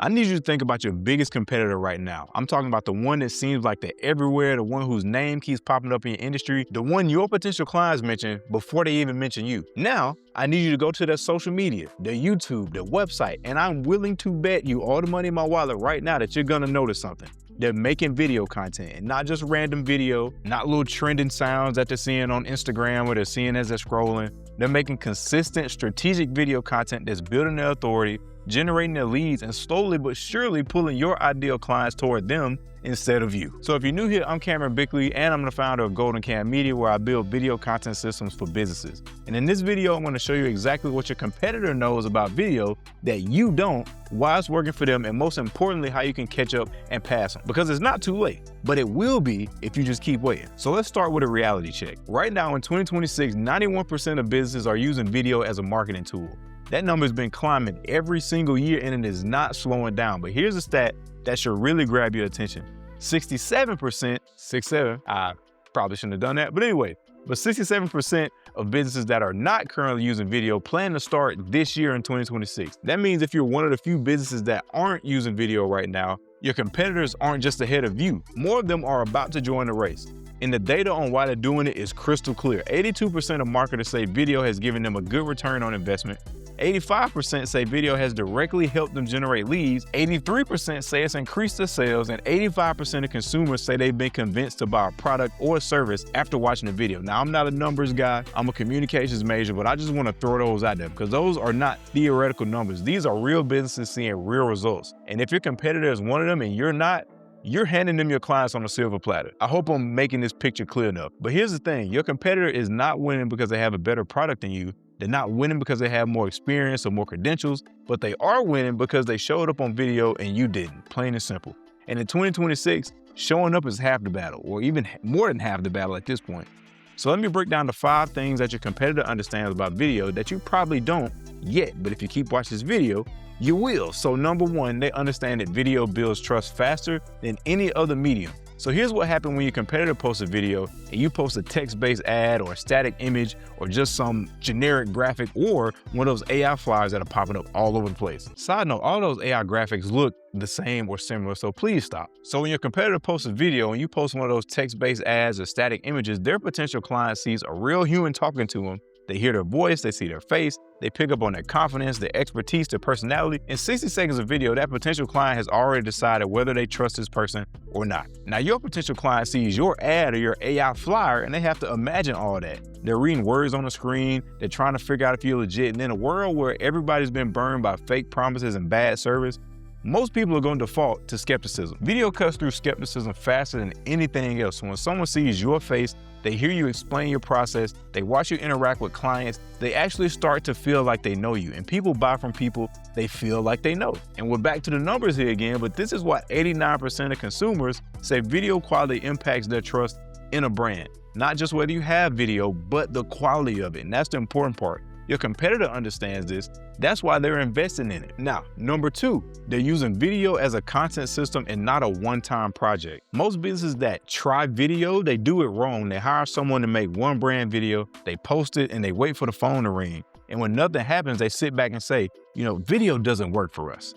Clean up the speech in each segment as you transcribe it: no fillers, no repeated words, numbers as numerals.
I need you to think about your biggest competitor right now. I'm talking about the one that seems like they're everywhere, the one whose name keeps popping up in your industry, the one your potential clients mention before they even mention you. Now, I need you to go to their social media, their YouTube, their website, and I'm willing to bet you all the money in my wallet right now that you're gonna notice something. They're making video content, and not just random video, not little trending sounds that they're seeing on Instagram or they're seeing as they're scrolling. They're making consistent, strategic video content that's building their authority, generating their leads, and slowly but surely pulling your ideal clients toward them instead of you. So if you're new here, I'm Cameron Bickley, and I'm the founder of Golden Cam Media, where I build video content systems for businesses. And in this video, I'm going to show you exactly what your competitor knows about video that you don't, why it's working for them, and most importantly, how you can catch up and pass them. Because it's not too late, but it will be if you just keep waiting. So let's start with a reality check. Right now in 2026, 91% of businesses are using video as a marketing tool. That number has been climbing every single year, and it is not slowing down. But here's a stat that should really grab your attention. 67%, I probably shouldn't have done that, but anyway, but 67% of businesses that are not currently using video plan to start this year in 2026. That means if you're one of the few businesses that aren't using video right now, your competitors aren't just ahead of you. More of them are about to join the race. And the data on why they're doing it is crystal clear. 82% of marketers say video has given them a good return on investment. 85% say video has directly helped them generate leads. 83% say it's increased their sales, and 85% of consumers say they've been convinced to buy a product or a service after watching the video. Now, I'm not a numbers guy, I'm a communications major, but I just want to throw those out there because those are not theoretical numbers. These are real businesses seeing real results. And if your competitor is one of them and you're not, you're handing them your clients on a silver platter. I hope I'm making this picture clear enough. But here's the thing, your competitor is not winning because they have a better product than you. They're not winning because they have more experience or more credentials, but they are winning because they showed up on video and you didn't, plain and simple. And in 2026, showing up is half the battle, or even more than half the battle at this point. So let me break down the 5 things that your competitor understands about video that you probably don't yet, but if you keep watching this video, you will. So number 1, they understand that video builds trust faster than any other medium. So here's what happened when your competitor posts a video and you post a text-based ad or a static image or just some generic graphic or one of those AI flyers that are popping up all over the place. Side note, all those AI graphics look the same or similar, so please stop. So when your competitor posts a video and you post one of those text-based ads or static images, their potential client sees a real human talking to them. They hear their voice, they see their face, they pick up on their confidence, their expertise, their personality. In 60 seconds of video, that potential client has already decided whether they trust this person or not. Now, your potential client sees your ad or your AI flyer, and they have to imagine all that. They're reading words on the screen, they're trying to figure out if you're legit, and in a world where everybody's been burned by fake promises and bad service, most people are going to default to skepticism. Video cuts through skepticism faster than anything else. So when someone sees your face, they hear you explain your process, they watch you interact with clients, they actually start to feel like they know you. And people buy from people they feel like they know. And we're back to the numbers here again, but this is why 89% of consumers say video quality impacts their trust in a brand. Not just whether you have video, but the quality of it. And that's the important part. Your competitor understands this. That's why they're investing in it. Now, number 2, they're using video as a content system and not a one-time project. Most businesses that try video, they do it wrong. They hire someone to make one brand video, they post it, and they wait for the phone to ring. And when nothing happens, they sit back and say, video doesn't work for us.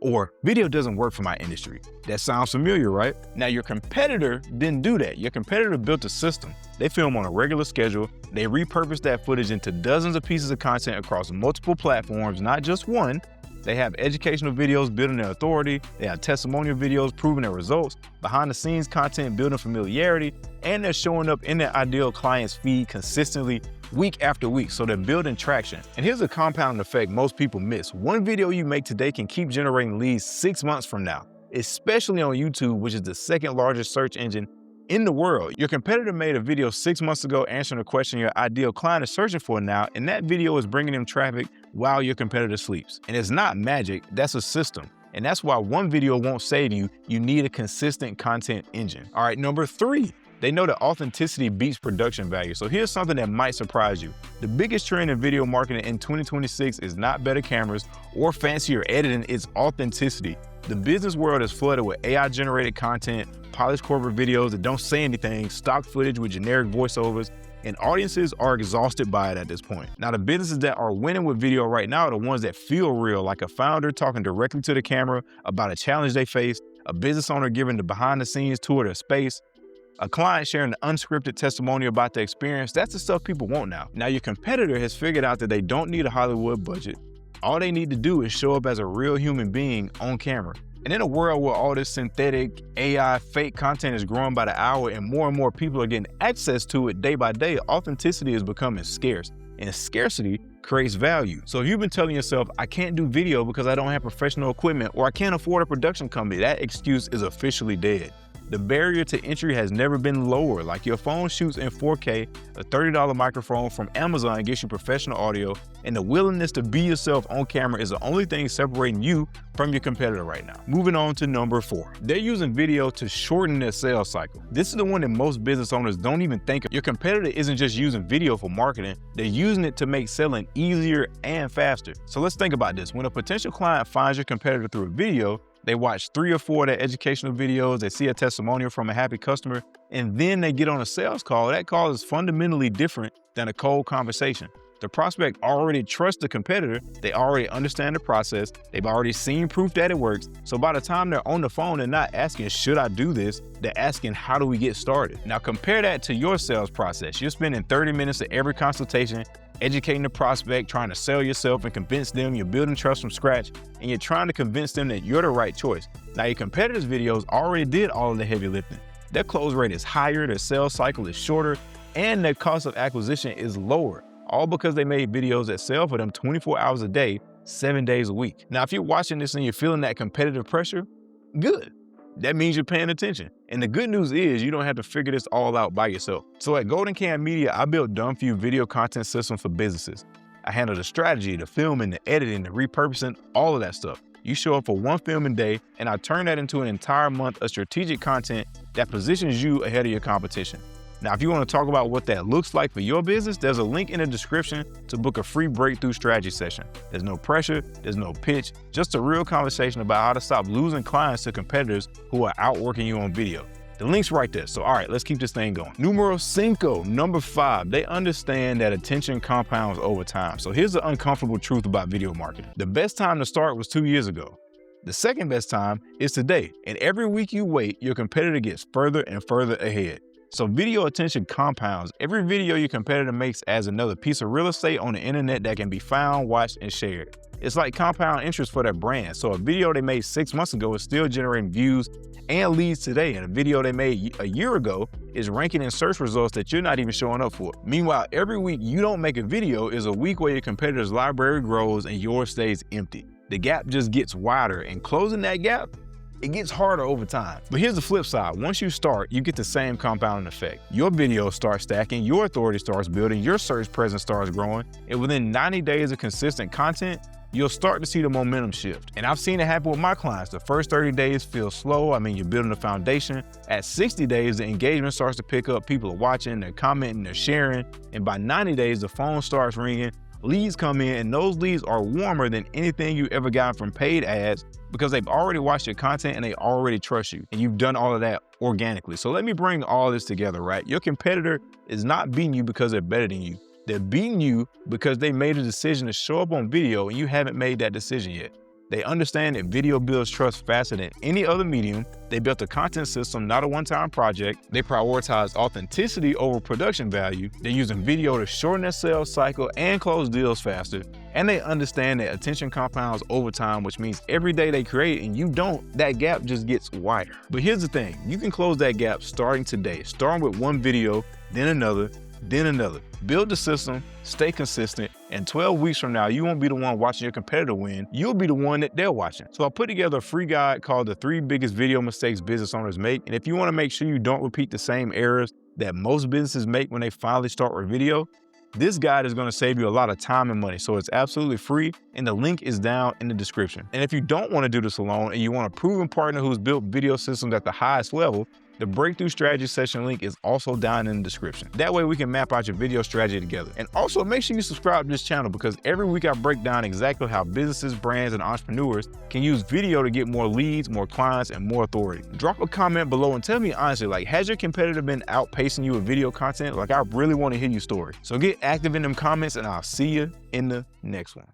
Or video doesn't work for my industry. That sounds familiar, right? Now, your competitor didn't do that. Your competitor built a system. They film on a regular schedule. They repurpose that footage into dozens of pieces of content across multiple platforms, not just one. They have educational videos building their authority. They have testimonial videos proving their results, behind the scenes content building familiarity, and they're showing up in their ideal client's feed consistently week after week, so they're building traction. And here's a compounding effect most people miss. One video you make today can keep generating leads 6 months from now, especially on YouTube, which is the 2nd largest search engine in the world. Your competitor made a video 6 months ago answering a question your ideal client is searching for now, and that video is bringing them traffic while your competitor sleeps. And it's not magic, that's a system. And that's why one video won't save you. You need a consistent content engine. All right, number 3. They know that authenticity beats production value. So here's something that might surprise you. The biggest trend in video marketing in 2026 is not better cameras or fancier editing, it's authenticity. The business world is flooded with AI-generated content, polished corporate videos that don't say anything, stock footage with generic voiceovers, and audiences are exhausted by it at this point. Now, the businesses that are winning with video right now are the ones that feel real, like a founder talking directly to the camera about a challenge they face, a business owner giving the behind-the-scenes tour of their space, a client sharing an unscripted testimony about the experience. That's the stuff people want now. Now, your competitor has figured out that they don't need a Hollywood budget. All they need to do is show up as a real human being on camera. And in a world where all this synthetic, AI, fake content is growing by the hour and more people are getting access to it day by day, authenticity is becoming scarce. And scarcity creates value. So if you've been telling yourself, I can't do video because I don't have professional equipment or I can't afford a production company, that excuse is officially dead. The barrier to entry has never been lower. Like, your phone shoots in 4K, a $30 microphone from Amazon gets you professional audio, and the willingness to be yourself on camera is the only thing separating you from your competitor right now. Moving on to number 4. They're using video to shorten their sales cycle. This is the one that most business owners don't even think of. Your competitor isn't just using video for marketing, they're using it to make selling easier and faster. So let's think about this. When a potential client finds your competitor through a video, they watch 3 or 4 of their educational videos, they see a testimonial from a happy customer, and then they get on a sales call. That call is fundamentally different than a cold conversation. The prospect already trusts the competitor, they already understand the process, they've already seen proof that it works. So by the time they're on the phone, they're not asking, should I do this? They're asking, how do we get started? Now compare that to your sales process. You're spending 30 minutes of every consultation educating the prospect, trying to sell yourself and convince them you're building trust from scratch, and you're trying to convince them that you're the right choice. Now, your competitors' videos already did all of the heavy lifting. Their close rate is higher, their sales cycle is shorter, and their cost of acquisition is lower, all because they made videos that sell for them 24 hours a day, 7 days a week. Now, if you're watching this and you're feeling that competitive pressure, good. That means you're paying attention. And the good news is you don't have to figure this all out by yourself. So at Golden Cam Media, I built Done For You video content systems for businesses. I handle the strategy, the filming, the editing, the repurposing, all of that stuff. You show up for one filming day, and I turn that into an entire month of strategic content that positions you ahead of your competition. Now, if you want to talk about what that looks like for your business, there's a link in the description to book a free breakthrough strategy session. There's no pressure, there's no pitch, just a real conversation about how to stop losing clients to competitors who are outworking you on video. The link's right there. So, all right, let's keep this thing going. Numero 5, number 5, they understand that attention compounds over time. So here's the uncomfortable truth about video marketing. The best time to start was 2 years ago. The second best time is today. And every week you wait, your competitor gets further and further ahead. So video attention compounds. Every video your competitor makes adds another piece of real estate on the internet that can be found, watched, and shared. It's like compound interest for their brand. So a video they made 6 months ago is still generating views and leads today, and a video they made a year ago is ranking in search results that you're not even showing up for. Meanwhile, every week you don't make a video is a week where your competitor's library grows and yours stays empty. The gap just gets wider, and closing that gap, it gets harder over time. But here's the flip side. Once you start, you get the same compounding effect. Your videos start stacking, your authority starts building, your search presence starts growing, and within 90 days of consistent content, you'll start to see the momentum shift. And I've seen it happen with my clients. The first 30 days feel slow. I mean, you're building a foundation. At 60 days, the engagement starts to pick up. People are watching, they're commenting, they're sharing. And by 90 days, the phone starts ringing, leads come in, and those leads are warmer than anything you ever got from paid ads because they've already watched your content and they already trust you. And you've done all of that organically. So let me bring all this together, right? Your competitor is not beating you because they're better than you. They're beating you because they made a decision to show up on video and you haven't made that decision yet. They understand that video builds trust faster than any other medium. They built a content system, not a one-time project. They prioritize authenticity over production value. They're using video to shorten their sales cycle and close deals faster. And they understand that attention compounds over time, which means every day they create and you don't, that gap just gets wider. But here's the thing, you can close that gap starting today, starting with one video, then another, then another. Build the system, stay consistent, and 12 weeks from now, you won't be the one watching your competitor win. You'll be the one that they're watching. So I put together a free guide called The 3 Biggest Video Mistakes Business Owners Make. And if you want to make sure you don't repeat the same errors that most businesses make when they finally start with video, this guide is going to save you a lot of time and money. So it's absolutely free, and the link is down in the description. And if you don't want to do this alone and you want a proven partner who's built video systems at the highest level, The breakthrough strategy session link is also down in the description. That way we can map out your video strategy together. And also make sure you subscribe to this channel, because every week I break down exactly how businesses, brands, and entrepreneurs can use video to get more leads, more clients, and more authority. Drop a comment below and tell me honestly, like, has your competitor been outpacing you with video content? Like, I really want to hear your story. So get active in them comments, and I'll see you in the next one.